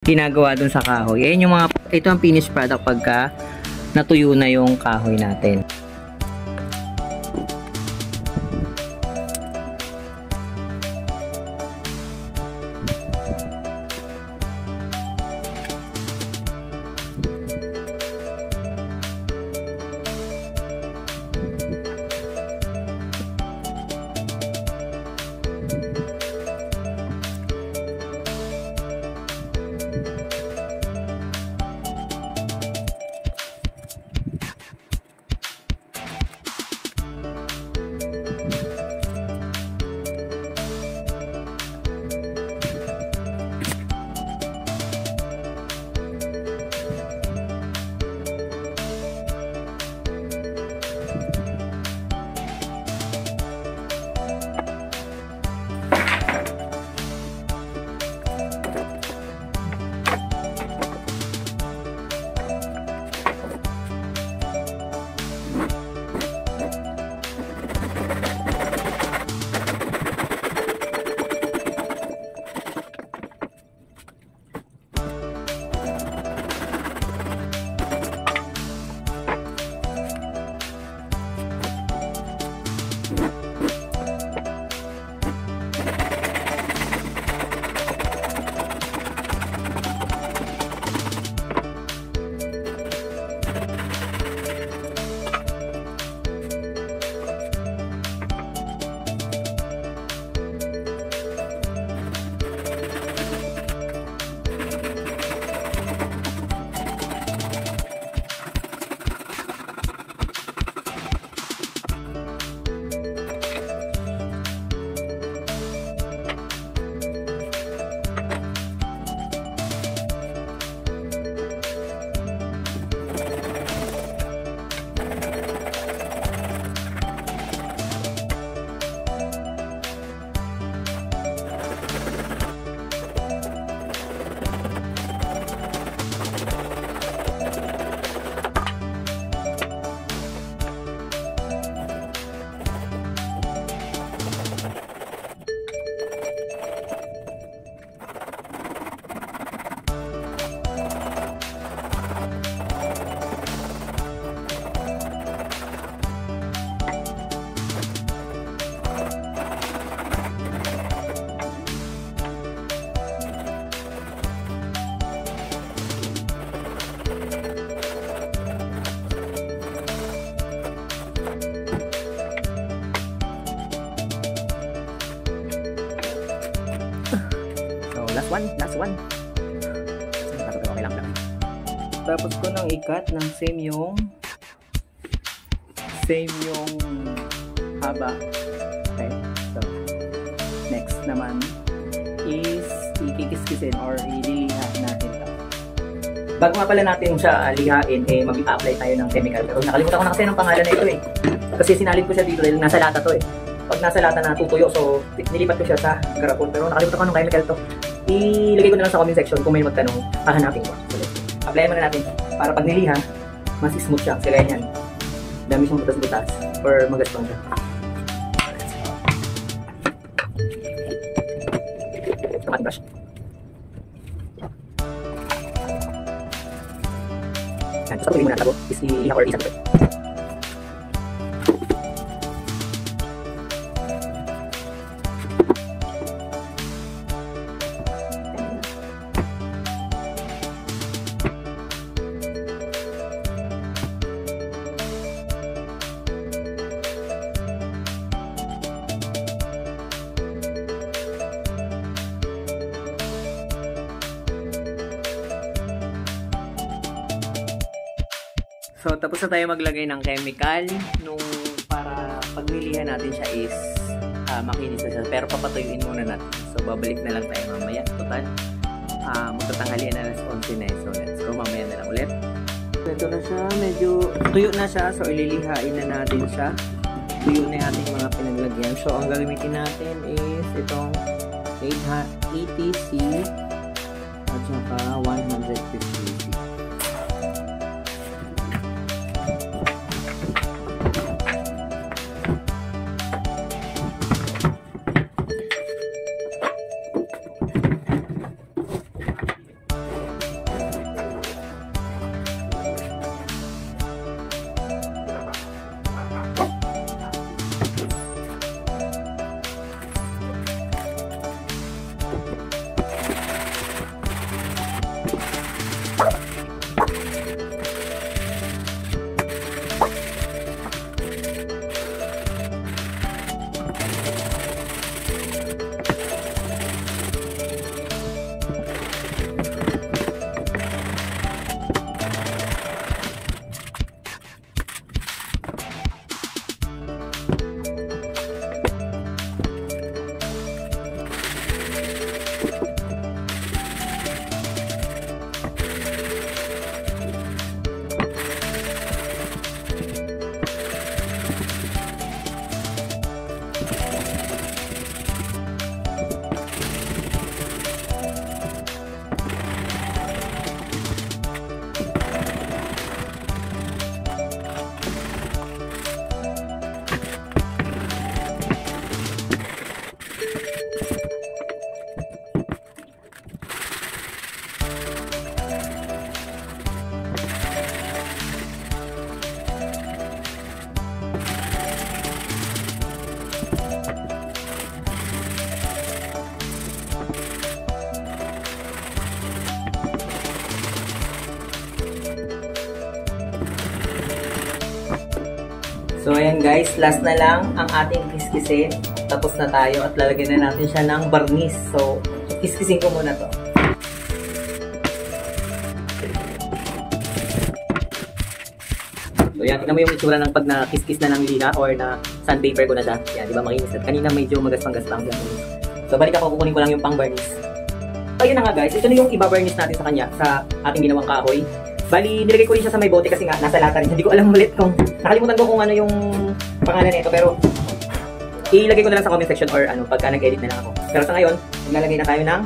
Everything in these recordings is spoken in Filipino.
ginagawa dun sa kahoy. Ayan yung mga, ito ang finished product pagka natuyo na yung kahoy natin. Last one. Okay lang. Tapos ko nang ikat ng same yung haba. Okay. So, next naman is ikikiskisin or ililiha natin ito. Bago nga pala natin siya lihain, mag-apply tayo ng chemical. Pero nakalimutan ko na kasi ng pangalan na ito eh. Kasi sinalin ko siya dito dahil nasa lata to eh. Pag nasa lata na tutuyo, so nilipat ko siya sa garapon. Pero nakalimutan ko anong chemical to. Ilagay ko na lang sa comment section kung may magtanong, hahanapin ko. So, applyan muna natin para pag niliha, mas smooth siya. Kasi ganyan. Dami siyang butas-butas or magaspang siya. Tomato brush. Yan. So, tuloy muna tago. Is iliha or isang ito. So, tapos na tayo maglagay ng chemical nung para pagnilihan natin siya is makinis na siya. Pero papatuyuin muna natin. So, babalik na lang tayo mamaya. Total, magtatanghalian na alas 11 na. So, let's go. Mamaya na lang ulit. Ito na siya. Medyo tuyo na siya. So, ililihain na natin siya. Tuyo na yung ating mga pinaglagyan. So, ang gagamitin natin is itong 80C at saka 150C. So, ayan guys, last na lang ang ating kiskisin. Tapos na tayo at lalagyan na natin siya ng barnis. So, kiskisin ko muna to. So, yan. Tignan mo yung itsura ng pag na-kiskis na ng liha or na sandpaper ko na siya. Yan, di ba makinis? At kanina medyo magaspang-gaspang. So, balik ako, kukunin ko lang yung pang-barnis. So, yun na nga guys. Ito na yung iba-barnis natin sa kanya sa ating ginawang kahoy. Bali, nilagay ko rin siya sa may bote kasi nga nasa lata rin. Hindi ko alam ulit kung nakalimutan ko kung ano yung pangalan nito, pero ilagay ko na lang sa comment section or ano pagka nag-edit na lang ako. Pero sa ngayon, maglalagay na tayo ng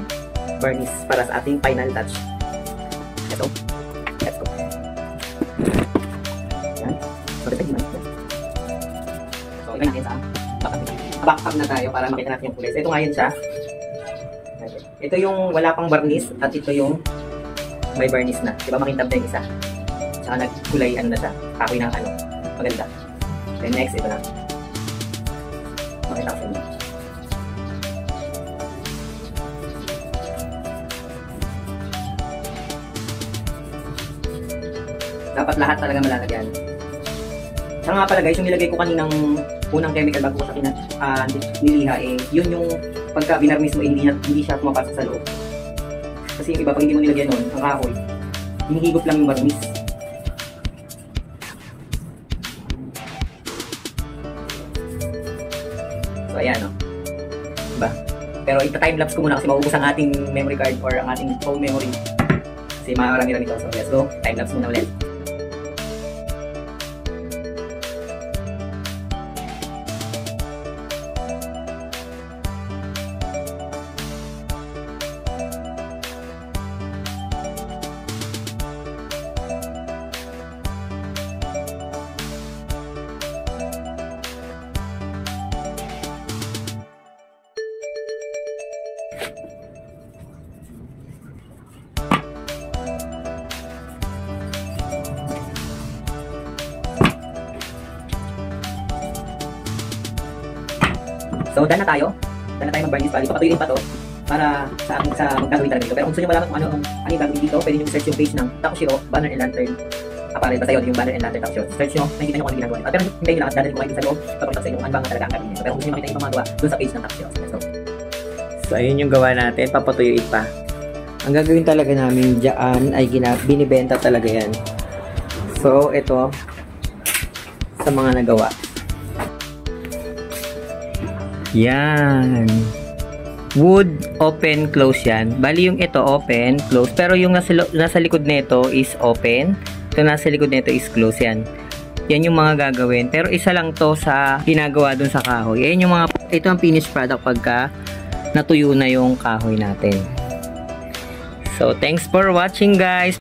varnish para sa ating final touch. Ito. Let's go. Yan. So, ito yung so, ilagay natin sa back-up na tayo para makita natin yung kulay. So, ito ngayon siya. Ito yung wala pang varnish at ito yung may varnish na. Diba makintab na yung isa. Tsaka nagkulay ano na siya. Kahoy ng ano. Maganda. Then next, ito na. Makita ko sa inyo. Dapat lahat talaga malalagyan. Tsaka nga pala guys, yung nilagay ko kaninang unang chemical bago ko sa niliha eh, yun yung pagka binarnish mo eh, hindi siya pumapasok sa loob. Kasi yung iba, pag hindi mo nilagyan nun, ang kahoy, hinihigop lang yung varnish. So, ayan, no? Diba? Pero ita-timelapse ko muna kasi maubos ang ating memory card or ang ating phone memory. Kasi marami-rami ito. So, let's go. Timelapse muna ulit. So, done na tayo. Done na tayo mag-varnish. Bali, papatuloy pa to para sa aking sa magkagawin talaga dito. Pero kung gusto nyo malaman kung ano yung gagawin dito, pwede nyo search yung page ng Takushiro Banner and Lantern Apparel. Basta yun, yung Banner and Lantern Takushiro. Search nyo, nakikita nyo kung ano ginagawa nito. Pero hindi nyo lang at dadalhin ko kayo sa loob. Papakita sa inyo kung ano bang talaga ang gagawin nito. Pero kung gusto nyo makita yung ibang magawa, doon sa page ng Takushiro. So, ayun yung gawa natin. Papatuyuin pa. Ang gagawin talaga namin dyan ay binibenta talaga yan. So, ito sa mga nagawa. Yan. Wood, open, close yan. Bali yung ito, open, close. Pero yung nasa likod nito is open. Ito nasa likod nito is close yan. Yan yung mga gagawin. Pero isa lang to sa ginagawa dun sa kahoy. Yan yung mga, ito ang finished product pagka natuyo na yung kahoy natin. So, thanks for watching guys.